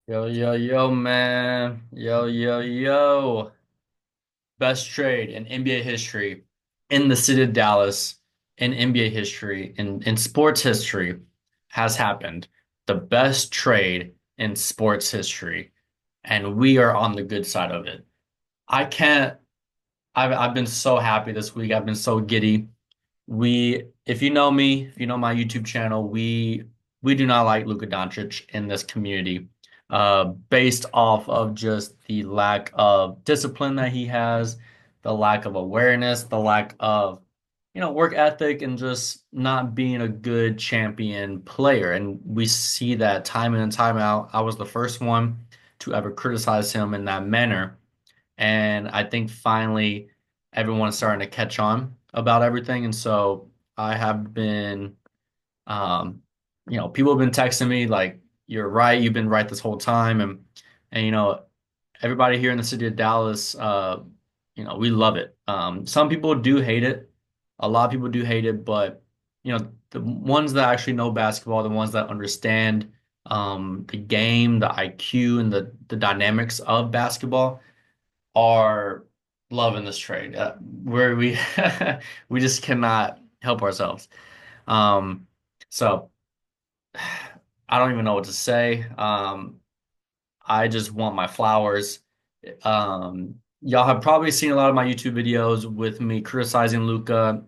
Yo, yo, yo, man. Yo, yo, yo. Best trade in NBA history, in the city of Dallas, in NBA history, in sports history has happened. The best trade in sports history. And we are on the good side of it. I can't, I've been so happy this week. I've been so giddy. If you know me, if you know my YouTube channel, we do not like Luka Doncic in this community, based off of just the lack of discipline that he has, the lack of awareness, the lack of, work ethic, and just not being a good champion player. And we see that time in and time out. I was the first one to ever criticize him in that manner. And I think finally everyone's starting to catch on about everything. And so I have been, um, people have been texting me like, "You're right. You've been right this whole time." And everybody here in the city of Dallas, we love it. Some people do hate it. A lot of people do hate it, but the ones that actually know basketball, the ones that understand the game, the IQ, and the dynamics of basketball are loving this trade. Where we we just cannot help ourselves. Um, so I don't even know what to say. I just want my flowers. Y'all have probably seen a lot of my YouTube videos with me criticizing Luka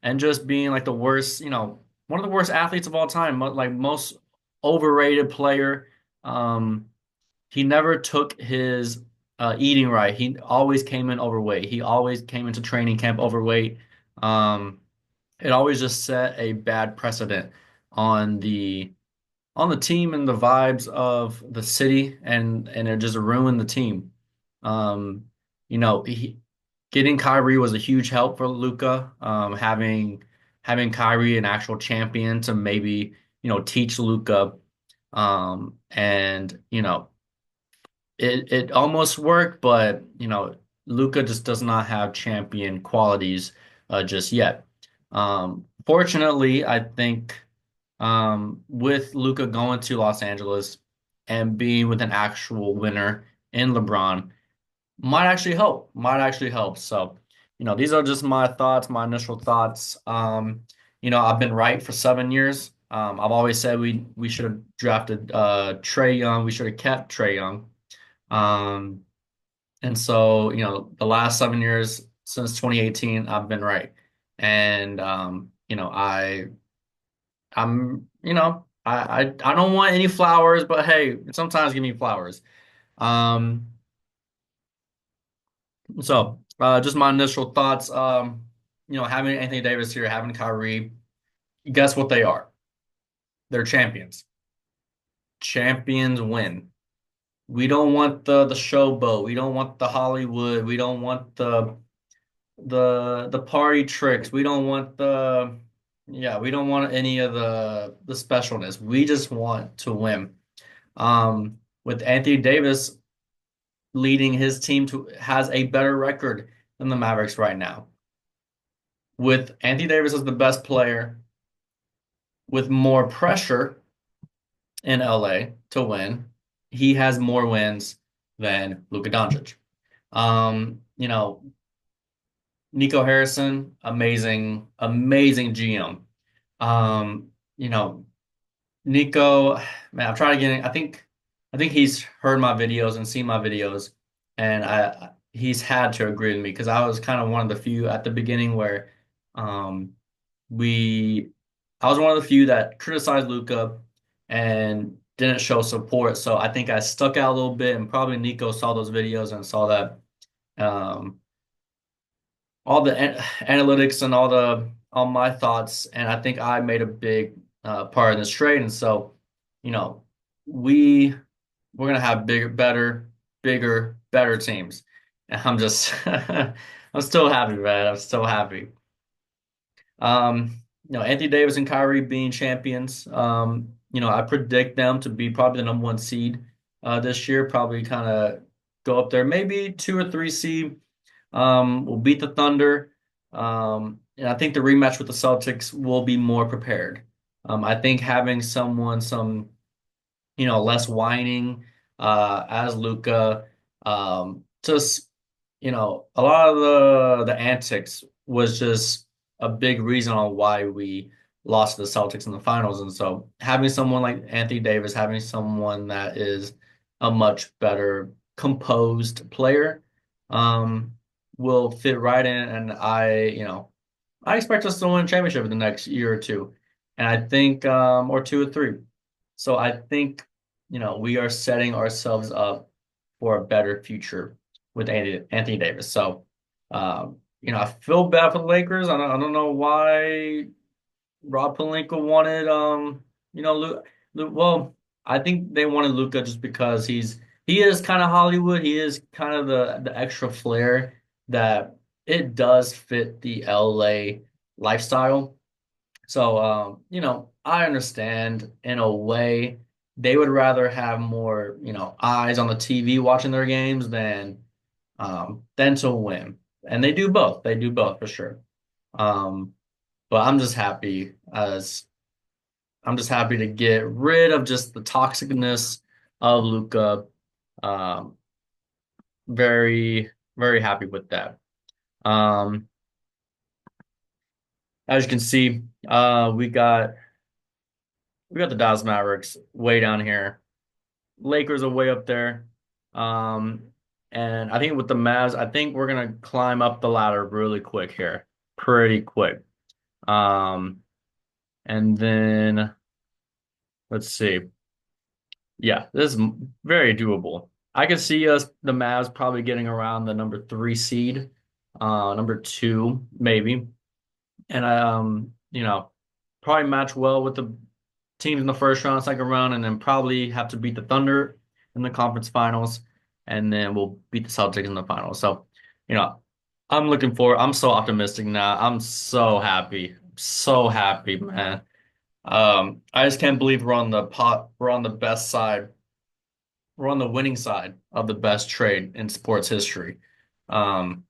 and just being like the worst, one of the worst athletes of all time, like most overrated player. Um, he never took his eating right. He always came in overweight. He always came into training camp overweight. Um, it always just set a bad precedent on the team and the vibes of the city, and it just ruined the team. Um, getting Kyrie was a huge help for Luka. Having Kyrie, an actual champion, to maybe teach Luka. And it almost worked, but Luka just does not have champion qualities just yet. Fortunately, I think with Luka going to Los Angeles and being with an actual winner in LeBron might actually help. Might actually help. So, these are just my thoughts, my initial thoughts. I've been right for 7 years. I've always said we should have drafted Trae Young. We should have kept Trae Young. Um, and so, the last 7 years since 2018, I've been right. And I don't want any flowers, but hey, sometimes give me flowers. Um, just my initial thoughts. Having Anthony Davis here, having Kyrie, guess what they are? They're champions. Champions win. We don't want the showboat. We don't want the Hollywood. We don't want the party tricks. We don't want we don't want any of the specialness. We just want to win. With Anthony Davis leading his team to has a better record than the Mavericks right now. With Anthony Davis as the best player, with more pressure in LA to win, he has more wins than Luka Doncic. You know, NICO Harrison, amazing, amazing GM. You know, Nico, man, I'm trying to get in. I think he's heard my videos and seen my videos, and he's had to agree with me because I was kind of one of the few at the beginning where um we I was one of the few that criticized Luca and didn't show support. So I think I stuck out a little bit, and probably Nico saw those videos and saw that um all the analytics and all my thoughts, and I think I made a big part in this trade. And so, you know, we we're gonna have bigger, better, bigger, better teams. And I'm just I'm still happy, man. I'm still happy. Anthony Davis and Kyrie being champions. I predict them to be probably the number one seed this year, probably kind of go up there, maybe 2 or 3 seed. Will beat the Thunder. And I think the rematch with the Celtics will be more prepared. I think having someone, less whining, as Luka. Just a lot of the antics was just a big reason on why we lost to the Celtics in the finals. And so having someone like Anthony Davis, having someone that is a much better composed player, um, will fit right in. And I expect us to win a championship in the next year or two. And I think, or two or three. So I think, we are setting ourselves up for a better future with Anthony Davis. So, I feel bad for the Lakers. I don't know why Rob Pelinka wanted, well, I think they wanted Luka just because he is kind of Hollywood. He is kind of the extra flair that it does fit the LA lifestyle. So, I understand in a way they would rather have more, eyes on the TV watching their games than to win. And they do both. They do both for sure. Um, but I'm just happy to get rid of just the toxicness of Luka. Um, very, very happy with that. Um, as you can see, we got the Dallas Mavericks way down here. Lakers are way up there. Um, and I think with the Mavs, I think we're gonna climb up the ladder really quick here, pretty quick. Um, and then let's see. Yeah, this is very doable. I could see the Mavs, probably getting around the number three seed, number two maybe, and probably match well with the teams in the first round, second round, and then probably have to beat the Thunder in the conference finals, and then we'll beat the Celtics in the finals. So, you know, I'm looking forward. I'm so optimistic now. I'm so happy, man. I just can't believe we're on the pot. We're on the best side. We're on the winning side of the best trade in sports history. Um,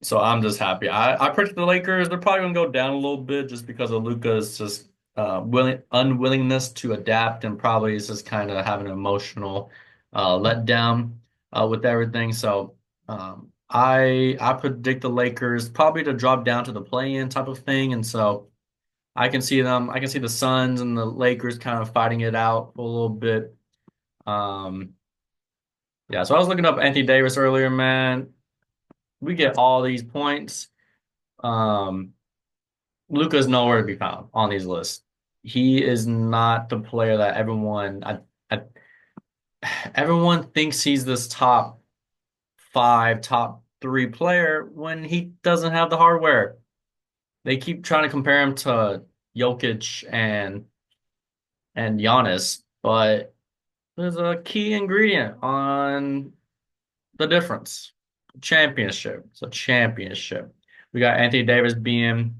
so I'm just happy. I predict the Lakers, they're probably gonna go down a little bit just because of Luka's just unwillingness to adapt, and probably is just kind of having an emotional letdown with everything. So I predict the Lakers probably to drop down to the play-in type of thing, and so I can see the Suns and the Lakers kind of fighting it out for a little bit. Um, yeah, so I was looking up Anthony Davis earlier, man. We get all these points. Um, Luka's nowhere to be found on these lists. He is not the player that I, everyone thinks he's this top five, top three player when he doesn't have the hardware. They keep trying to compare him to Jokic and Giannis, but there's a key ingredient on the difference. Championship. It's a championship. We got Anthony Davis being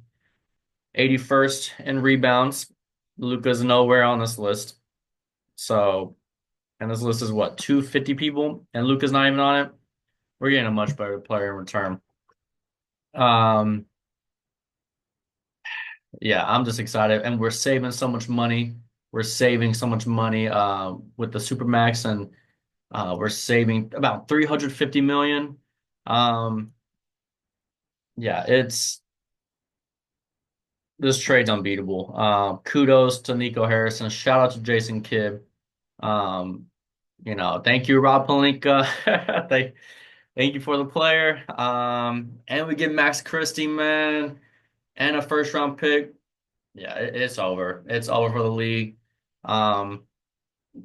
81st in rebounds. Luka's nowhere on this list. So, and this list is what, 250 people, and Luka's not even on it. We're getting a much better player in return. Um, yeah, I'm just excited, and we're saving so much money. We're saving so much money with the Supermax, and we're saving about 350 million. Um, yeah, it's this trade's unbeatable. Kudos to Nico Harrison. Shout out to Jason Kidd. Um, thank you, Rob Pelinka. Thank you for the player. And we get Max Christie, man, and a first round pick. Yeah, it's over. It's over for the league. Um,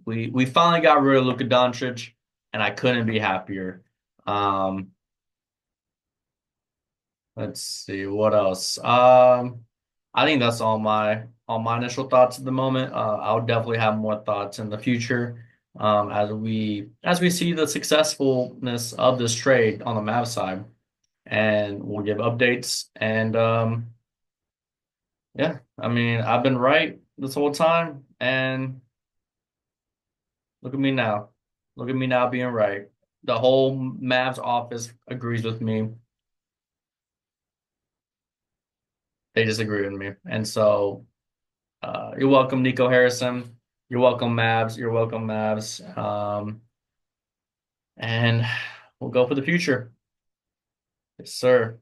we finally got rid of Luka Doncic, and I couldn't be happier. Um, let's see what else. I think that's all my initial thoughts at the moment. I'll definitely have more thoughts in the future, as we see the successfulness of this trade on the Mavs side, and we'll give updates. And yeah, I mean, I've been right this whole time, and look at me now. Look at me now being right. The whole Mavs office agrees with me. They disagree with me, and so. You're welcome, Nico Harrison. You're welcome, Mavs. You're welcome, Mavs. and we'll go for the future. Yes, sir.